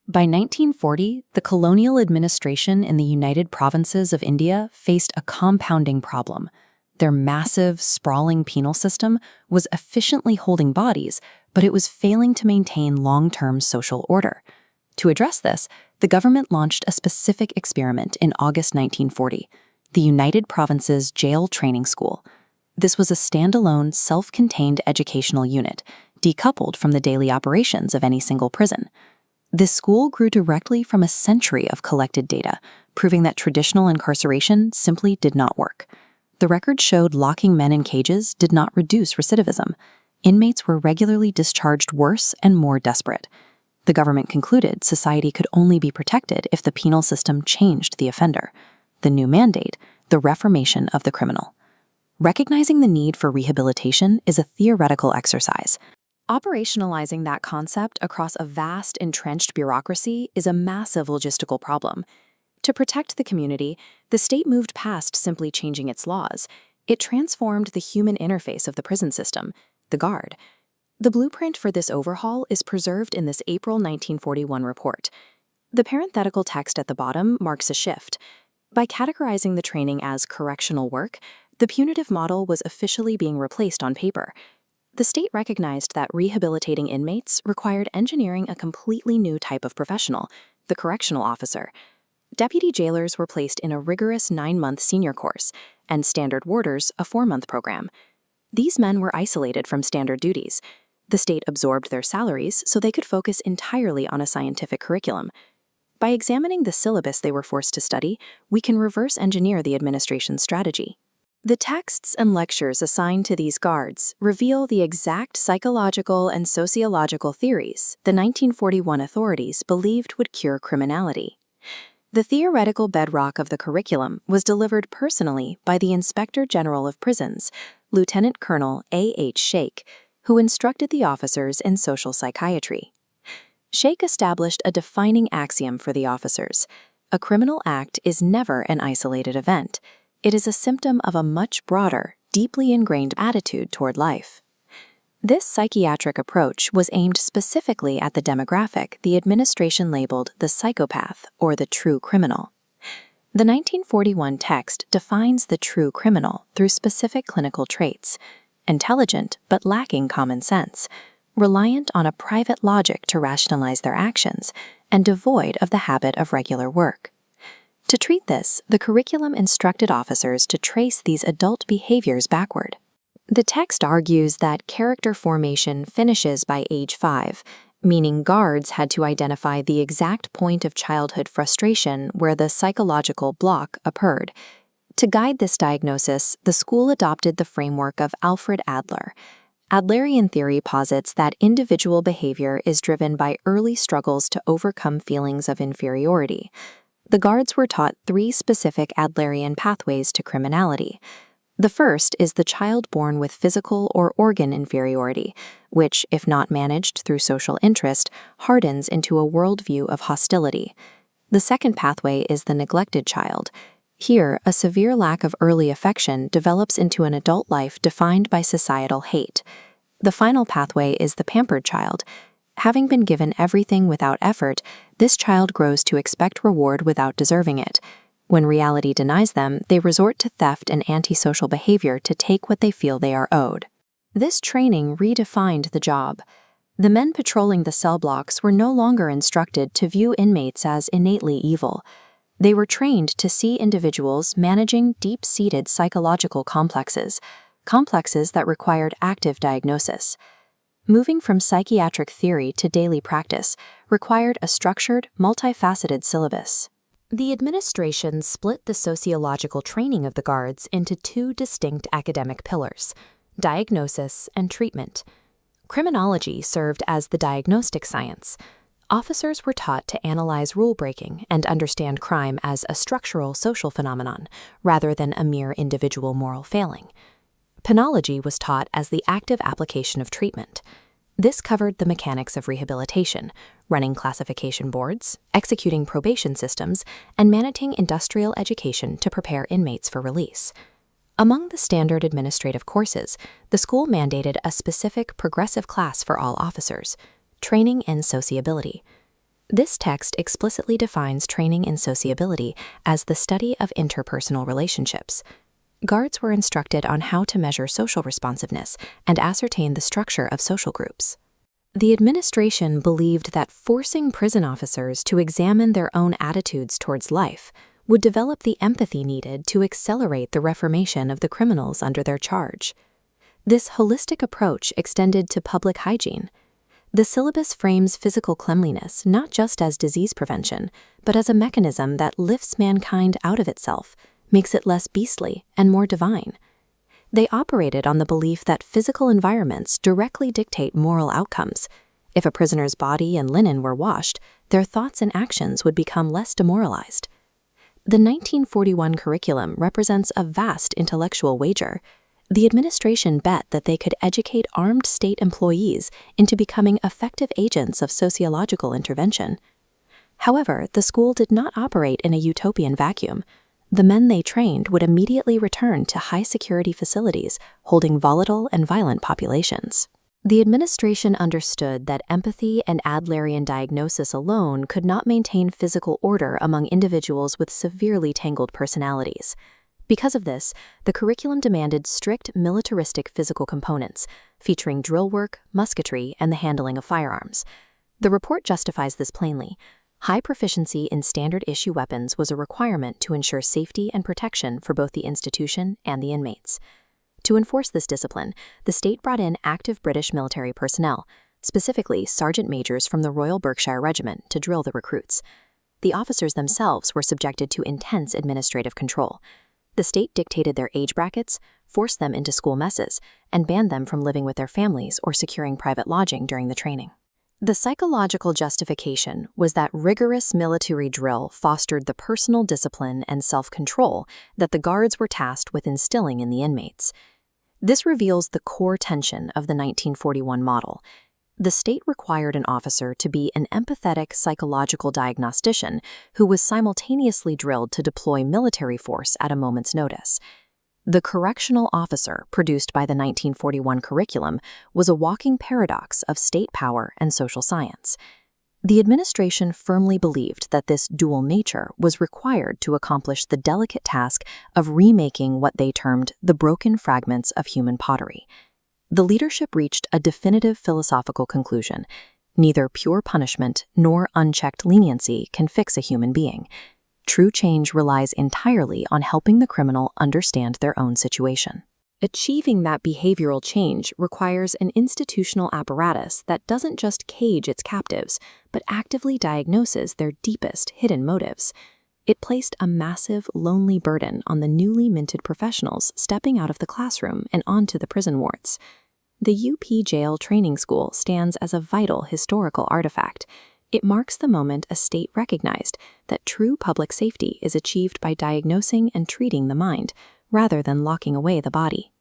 By 1940, the colonial administration in the United Provinces of India faced a compounding problem. Their massive, sprawling penal system was efficiently holding bodies, but it was failing to maintain long-term social order. To address this, the government launched a specific experiment in August 1940, the United Provinces Jail Training School. This was a standalone, self-contained educational unit, decoupled from the daily operations of any single prison. This school grew directly from a century of collected data, proving that traditional incarceration simply did not work. The record showed locking men in cages did not reduce recidivism. Inmates were regularly discharged worse and more desperate. The government concluded society could only be protected if the penal system changed the offender. The new mandate, the reformation of the criminal. Recognizing the need for rehabilitation is a theoretical exercise. Operationalizing that concept across a vast, entrenched bureaucracy is a massive logistical problem. To protect the community, the state moved past simply changing its laws. It transformed the human interface of the prison system, the guard. The blueprint for this overhaul is preserved in this April 1941 report. The parenthetical text at the bottom marks a shift. By categorizing the training as correctional work, the punitive model was officially being replaced on paper. The state recognized that rehabilitating inmates required engineering a completely new type of professional, the correctional officer. Deputy jailers were placed in a rigorous 9-month senior course, and standard warders a 4-month program. These men were isolated from standard duties. The state absorbed their salaries so they could focus entirely on a scientific curriculum. By examining the syllabus they were forced to study, we can reverse engineer the administration's strategy. The texts and lectures assigned to these guards reveal the exact psychological and sociological theories the 1941 authorities believed would cure criminality. The theoretical bedrock of the curriculum was delivered personally by the Inspector General of Prisons, Lieutenant Colonel A.H. Sheikh, who instructed the officers in social psychiatry. Sheikh established a defining axiom for the officers: a criminal act is never an isolated event. It is a symptom of a much broader, deeply ingrained attitude toward life. This psychiatric approach was aimed specifically at the demographic the administration labeled the psychopath or the true criminal. The 1941 text defines the true criminal through specific clinical traits: intelligent but lacking common sense, reliant on a private logic to rationalize their actions, and devoid of the habit of regular work. To treat this, the curriculum instructed officers to trace these adult behaviors backward. The text argues that character formation finishes by age 5, meaning guards had to identify the exact point of childhood frustration where the psychological block occurred. To guide this diagnosis, the school adopted the framework of Alfred Adler. Adlerian theory posits that individual behavior is driven by early struggles to overcome feelings of inferiority. The guards were taught 3 specific Adlerian pathways to criminality. The first is the child born with physical or organ inferiority, which, if not managed through social interest, hardens into a worldview of hostility. The second pathway is the neglected child. Here, a severe lack of early affection develops into an adult life defined by societal hate. The final pathway is the pampered child. Having been given everything without effort, this child grows to expect reward without deserving it. When reality denies them, they resort to theft and antisocial behavior to take what they feel they are owed. This training redefined the job. The men patrolling the cell blocks were no longer instructed to view inmates as innately evil. They were trained to see individuals managing deep-seated psychological complexes that required active diagnosis. Moving from psychiatric theory to daily practice required a structured, multifaceted syllabus. The administration split the sociological training of the guards into 2 distinct academic pillars: diagnosis and treatment. Criminology served as the diagnostic science. Officers were taught to analyze rule-breaking and understand crime as a structural social phenomenon rather than a mere individual moral failing. Penology was taught as the active application of treatment. This covered the mechanics of rehabilitation, running classification boards, executing probation systems, and managing industrial education to prepare inmates for release. Among the standard administrative courses, the school mandated a specific progressive class for all officers: training in sociability. This text explicitly defines training in sociability as the study of interpersonal relationships. Guards were instructed on how to measure social responsiveness and ascertain the structure of social groups. The administration believed that forcing prison officers to examine their own attitudes towards life would develop the empathy needed to accelerate the reformation of the criminals under their charge. This holistic approach extended to public hygiene. The syllabus frames physical cleanliness not just as disease prevention, but as a mechanism that lifts mankind out of itself, makes it less beastly and more divine. They operated on the belief that physical environments directly dictate moral outcomes. If a prisoner's body and linen were washed, their thoughts and actions would become less demoralized. The 1941 curriculum represents a vast intellectual wager. The administration bet that they could educate armed state employees into becoming effective agents of sociological intervention. However, the school did not operate in a utopian vacuum. The men they trained would immediately return to high-security facilities holding volatile and violent populations. The administration understood that empathy and Adlerian diagnosis alone could not maintain physical order among individuals with severely tangled personalities. Because of this, the curriculum demanded strict militaristic physical components, featuring drill work, musketry, and the handling of firearms. The report justifies this plainly. High proficiency in standard-issue weapons was a requirement to ensure safety and protection for both the institution and the inmates. To enforce this discipline, the state brought in active British military personnel, specifically sergeant majors from the Royal Berkshire Regiment, to drill the recruits. The officers themselves were subjected to intense administrative control. The state dictated their age brackets, forced them into school messes, and banned them from living with their families or securing private lodging during the training. The psychological justification was that rigorous military drill fostered the personal discipline and self-control that the guards were tasked with instilling in the inmates. This reveals the core tension of the 1941 model. The state required an officer to be an empathetic psychological diagnostician who was simultaneously drilled to deploy military force at a moment's notice. The correctional officer produced by the 1941 curriculum was a walking paradox of state power and social science. The administration firmly believed that this dual nature was required to accomplish the delicate task of remaking what they termed the broken fragments of human pottery. The leadership reached a definitive philosophical conclusion. Neither pure punishment nor unchecked leniency can fix a human being. True change relies entirely on helping the criminal understand their own situation. Achieving that behavioral change requires an institutional apparatus that doesn't just cage its captives, but actively diagnoses their deepest hidden motives. It placed a massive, lonely burden on the newly minted professionals stepping out of the classroom and onto the prison wards. The UP Jail Training School stands as a vital historical artifact. It marks the moment a state recognized that true public safety is achieved by diagnosing and treating the mind, rather than locking away the body.